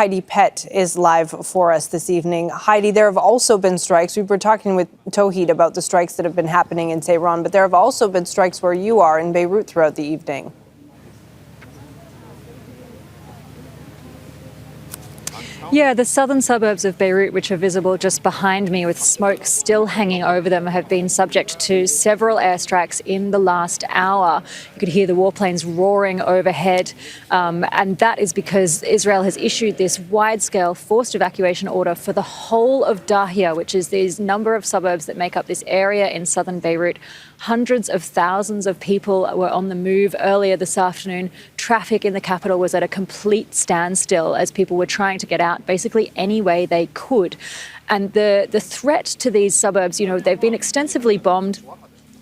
Heidi Pett is live for us this evening. Heidi, there have also been strikes. We were talking with Tawhid about the strikes that have been happening in Tehran, but there have also been strikes where you are in Beirut throughout the evening. Yeah, the southern suburbs of Beirut, which are visible just behind me with smoke still hanging over them, have been subject to several airstrikes in the last hour. You could hear the warplanes roaring overhead, and that is because Israel has issued this wide-scale forced evacuation order for the whole of Dahieh, which is these number of suburbs that make up this area in southern Beirut. Hundreds of thousands of people were on the move earlier this afternoon. Traffic in the capital was at a complete standstill as people were trying to get out basically any way they could. And the threat to these suburbs, they've been extensively bombed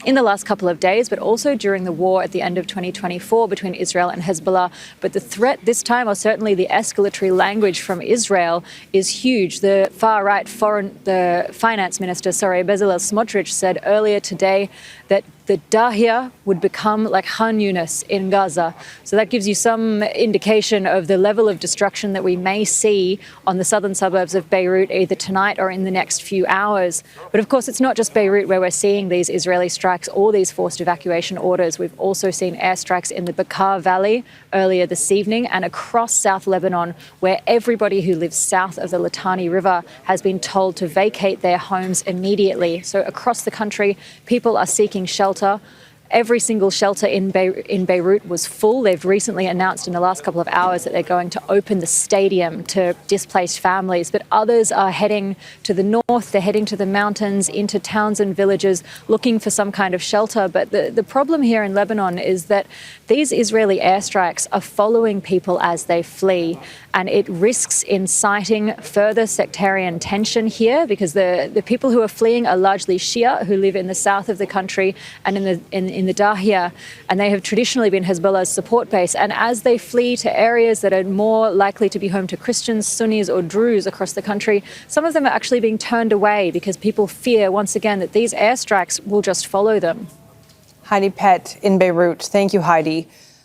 in the last couple of days, but also during the war at the end of 2024 between Israel and Hezbollah. But the threat this time, or certainly the escalatory language from Israel, is huge. The far-right finance minister, Bezalel Smotrich, said earlier today that the Dahieh would become like Khan Yunis in Gaza. So that gives you some indication of the level of destruction that we may see on the southern suburbs of Beirut either tonight or in the next few hours. But of course, it's not just Beirut where we're seeing these Israeli strikes or these forced evacuation orders. We've also seen airstrikes in the Bekaa Valley earlier this evening and across South Lebanon, where everybody who lives south of the Litani River has been told to vacate their homes immediately. So across the country, people are seeking shelter. Every single shelter in Beirut was full. They've recently announced in the last couple of hours that they're going to open the stadium to displaced families, but others are heading to the north, they're heading to the mountains, into towns and villages, looking for some kind of shelter. But the problem here in Lebanon is that these Israeli airstrikes are following people as they flee, and it risks inciting further sectarian tension here because the people who are fleeing are largely Shia, who live in the south of the country and in the Dahieh, and they have traditionally been Hezbollah's support base. And as they flee to areas that are more likely to be home to Christians, Sunnis or Druze across the country, some of them are actually being turned away because people fear, once again, that these airstrikes will just follow them. Heidi Pett in Beirut. Thank you, Heidi.